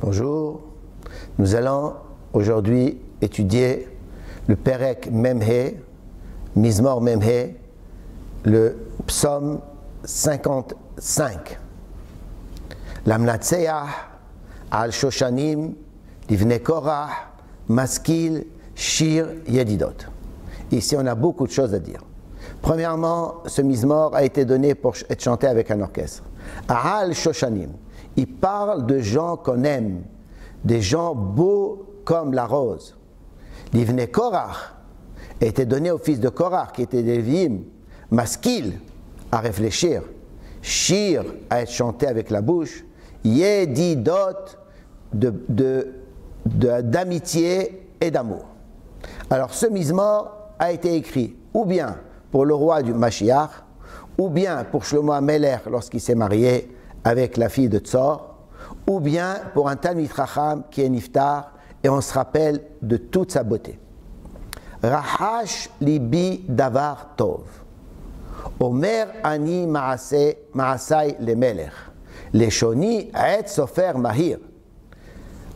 Bonjour, nous allons aujourd'hui étudier le Perek Memhe, Mizmor Memhe, le psaume 55. L'Amnatseah al Shoshanim, Livne Korah, Maskil, Shir, Yedidot. Ici, on a beaucoup de choses à dire. Premièrement, ce Mizmor a été donné pour être chanté avec un orchestre. Al Shoshanim, il parle de gens qu'on aime, des gens beaux comme la rose. Livne Korah a été donné au fils de Korah, qui était des Lévi'im. Maskil, à réfléchir. Shir, à être chanté avec la bouche. Yedidot, d'amitié et d'amour. Alors ce Mizmor a été écrit ou bien pour le roi du Mashiach, ou bien pour Shlomo HaMelech lorsqu'il s'est marié avec la fille de Tzor, ou bien pour un Talmid Chacham qui est Niftar, et on se rappelle de toute sa beauté. Rahash libi davar tov. Omer ani maasai le melech. Leshoni et sofer mahir.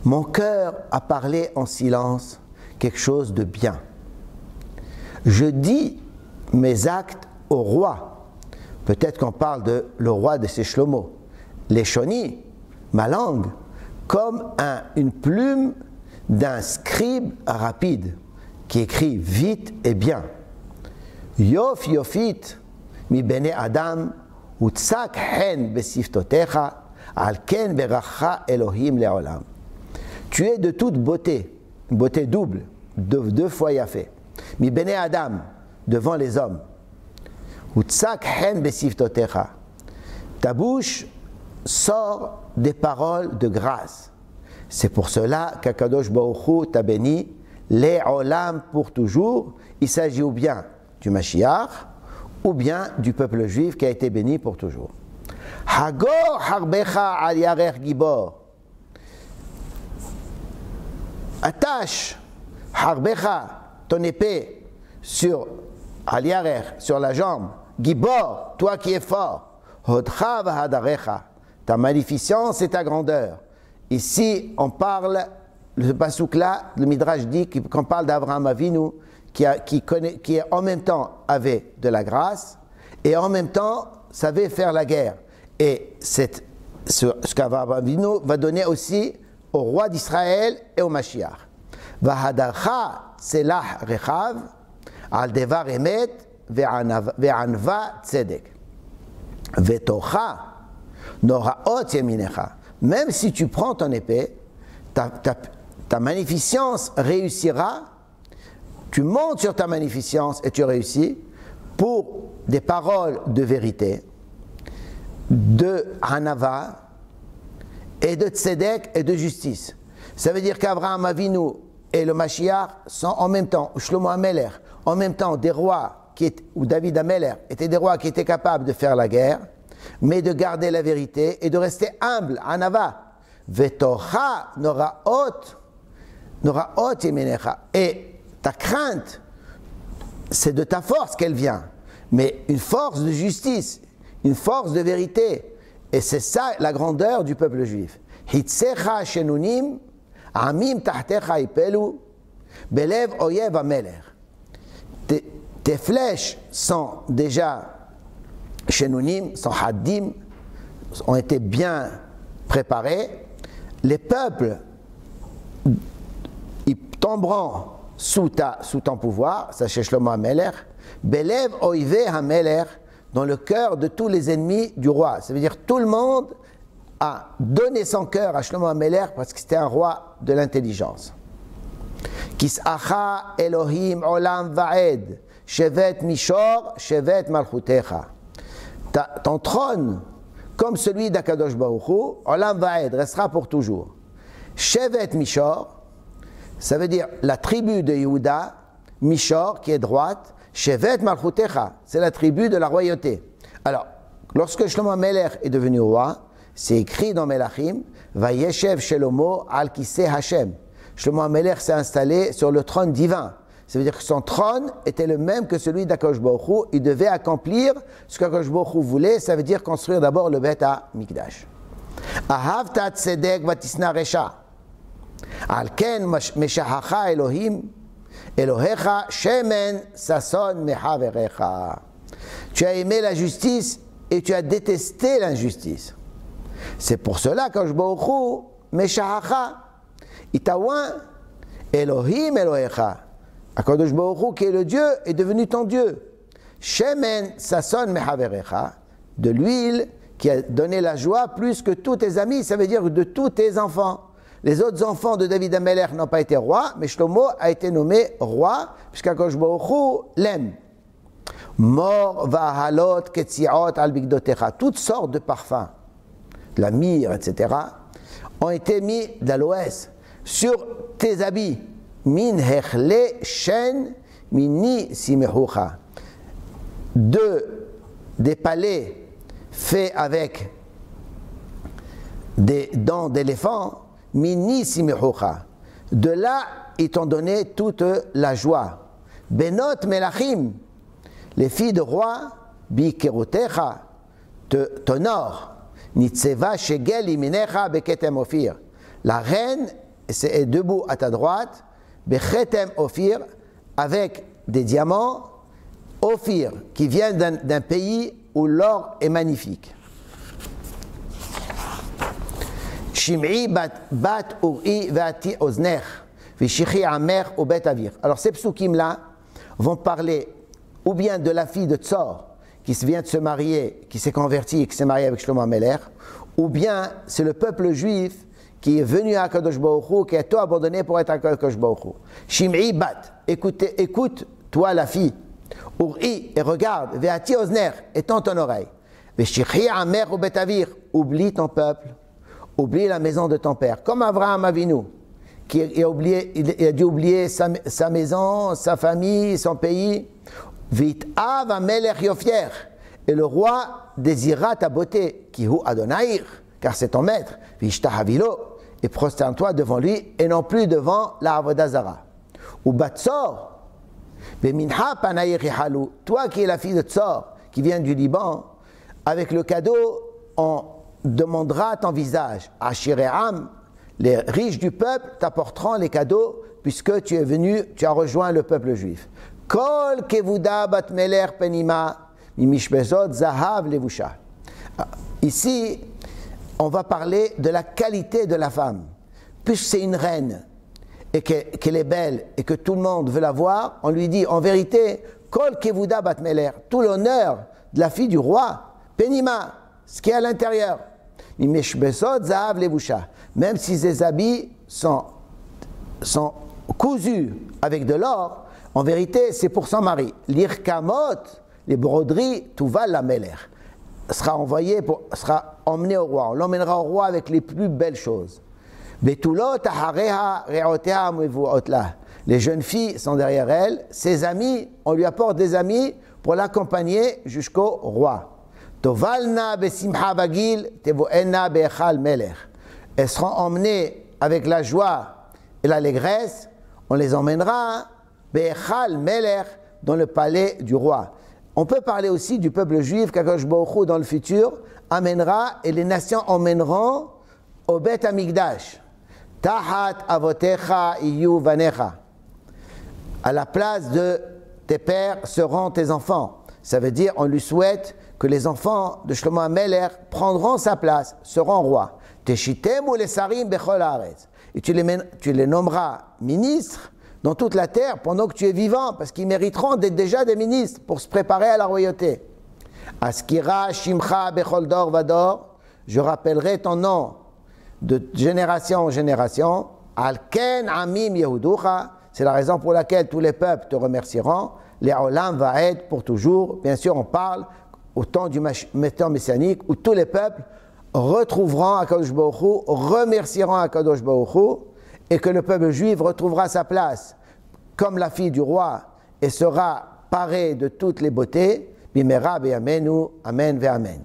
Mon cœur a parlé en silence quelque chose de bien. Je dis mes actes au roi. Peut-être qu'on parle de le roi de ses Shlomo. Leshoni, ma langue, comme une plume d'un scribe rapide qui écrit vite et bien. Yof yofit mi bene Adam utzak hen besiftotecha al ken beracha Elohim leolam. Tu es de toute beauté, une beauté double, deux fois yafé. Mi bene Adam, devant les hommes. Utzak hen besiftotecha. Ta bouche sort des paroles de grâce. C'est pour cela qu'Akadosh Baruch Hu t'a béni, les olam pour toujours. Il s'agit ou bien du Mashiach, ou bien du peuple juif qui a été béni pour toujours. Hagor harbecha al yarer gibor. Attache harbecha, ton épée, sur al yarer, sur la jambe. Gibor, toi qui es fort. Hodcha vahadarecha, ta magnificence et ta grandeur. Ici, on parle, le pasouk-là, le Midrash dit qu'on parle d'Abraham Avinu, qui en même temps avait de la grâce et en même temps savait faire la guerre. Et ce qu'Abraham Avinu va donner aussi au roi d'Israël et au Mashiach. Vahadarcha selah rechav al devar emet ve'anva tzedek ve'tocha noraot yeminecha. Même si tu prends ton épée, ta magnificence réussira. Tu montes sur ta magnificence et tu réussis pour des paroles de vérité, de Hanava et de Tzedek et de justice. Ça veut dire qu'Abraham Avinu et le Mashiach sont en même temps, ou Shlomo HaMelech, en même temps des rois, ou David HaMelech, étaient des rois qui étaient capables de faire la guerre, mais de garder la vérité et de rester humble, Hanava. Vetocha noraot yemenecha. Et ta crainte, c'est de ta force qu'elle vient, mais une force de justice, une force de vérité. Et c'est ça la grandeur du peuple juif. Hitsecha shenunim, amim tahtecha ipelu, belev oyev hamelech. Tes flèches sont déjà shenunim, sont haddim, ont été bien préparées. Les peuples, ils tomberont sous ton pouvoir, ça c'est Shlomo HaMelech, Belev Oive HaMelech, dans le cœur de tous les ennemis du roi. Ça veut dire tout le monde a donné son cœur à Shlomo HaMelech parce que c'était un roi de l'intelligence. Kis'acha Elohim Olam Va'ed, Shevet Mishor, Shevet Malchutecha. Ton trône, comme celui d'Akadosh Baruch Hu, Olam Va'ed, restera pour toujours. Shevet Mishor, ça veut dire la tribu de Yehuda, Mishor, qui est droite, Shevet Malchutecha, c'est la tribu de la royauté. Alors, lorsque Shlomo HaMelech est devenu roi, c'est écrit dans Melachim, Vayeshev Shelomo al Kiseh Hashem. Shlomo HaMelech s'est installé sur le trône divin. Ça veut dire que son trône était le même que celui d'Akadosh Baruch Hu. Il devait accomplir ce qu'Akadosh Baruch Hu voulait, ça veut dire construire d'abord le Beth HaMikdash. Ahavta tzedek vatisna resha. Al ken meshahacha Elohim, Elohecha, shemen sason mehaverecha. Tu as aimé la justice et tu as détesté l'injustice. C'est pour cela que je Baruch meshahacha, itaouin, Elohim Elohecha. Akadosh Baruch Hu, qui est le Dieu, est devenu ton Dieu. Shemen sason mehaverecha, de l'huile qui a donné la joie plus que tous tes amis, ça veut dire de tous tes enfants. Les autres enfants de David Amelech n'ont pas été rois, mais Shlomo a été nommé roi, puisqu'Akadosh Baruch Hu l'aime. Mor vahalot ketziot al bigdotecha, toutes sortes de parfums, de la myrrhe, etc., ont été mis d'aloès sur tes habits. Min hechle shen mini simehucha, des palais faits avec des dents d'éléphant. Mini simehucha, de là ils t'ont donné toute la joie. Benot melachim, les filles de roi, bikerutecha, t'honorent. Nitzeva shegel iminecha beketem ophir, la reine est debout à ta droite, beketem ophir, avec des diamants ophir, qui viennent d'un pays où l'or est magnifique. Shim'i bat uri vati ozner, vishichi amer ou bet avir. Alors ces psukim-là vont parler ou bien de la fille de Tzor, qui vient de se marier, qui s'est convertie et qui s'est mariée avec Shlomo Amelech, ou bien c'est le peuple juif qui est venu à Kadosh Baruch Hu, qui a tout abandonné pour être à Kadosh Baruch Hu. Shim'i bat, écoute, toi la fille, uri, et regarde, veati ozner, et tends ton oreille, vishichi amer ou bet avir, oublie ton peuple. Oublie la maison de ton père, comme Abraham Avinu, qui a dû oublier sa maison, sa famille, son pays. Vitav amelech yofier, et le roi désira ta beauté, qui hu Adonai, car c'est ton maître. Vishtahavilo, et prosterne-toi devant lui, et non plus devant la avodah zara. Ou Batsor, veminha panaïr yihalu, toi qui es la fille de Tsor, qui vient du Liban, avec le cadeau, on demandera ton visage. Ashiream, les riches du peuple t'apporteront les cadeaux puisque tu es venu, tu as rejoint le peuple juif. Kol kevuda bat meler penima mimishbezot zahav levusha. Ici, on va parler de la qualité de la femme. Puisque c'est une reine et qu'elle est belle et que tout le monde veut la voir, on lui dit en vérité, Kol kevuda bat meler, tout l'honneur de la fille du roi, penima, ce qui est à l'intérieur. Même si ses habits sont cousus avec de l'or, en vérité c'est pour son mari. L'irkamot, les broderies, tout va la mêler. Sera emmené au roi. On l'emmènera au roi avec les plus belles choses. Les jeunes filles sont derrière elle. Ses amis, on lui apporte des amis pour l'accompagner jusqu'au roi. Elles seront emmenées avec la joie et l'allégresse, on les emmènera dans le palais du roi. On peut parler aussi du peuple juif qu'Akadosh Baruch Hu dans le futur amènera et les nations emmèneront au Bet Hamikdash. Tahat avotecha iyu vanecha. À la place de tes pères seront tes enfants. Ça veut dire, on lui souhaite que les enfants de Shlomo Amelech prendront sa place, seront rois. Teshitem ou les sarim bechol haaretz. Et tu les nommeras ministres dans toute la terre pendant que tu es vivant, parce qu'ils mériteront d'être déjà des ministres pour se préparer à la royauté. Askira shimcha bechol dor vador, je rappellerai ton nom de génération en génération. Alken amim yehuducha, c'est la raison pour laquelle tous les peuples te remercieront. Les olam va'ed, pour toujours. Bien sûr, on parle au temps du Messie messianique, où tous les peuples retrouveront Akadosh Baruch Hu, remercieront Akadosh Baruch Hu, et que le peuple juif retrouvera sa place comme la fille du roi et sera paré de toutes les beautés. Bimera be'amenu, amen ve'amen.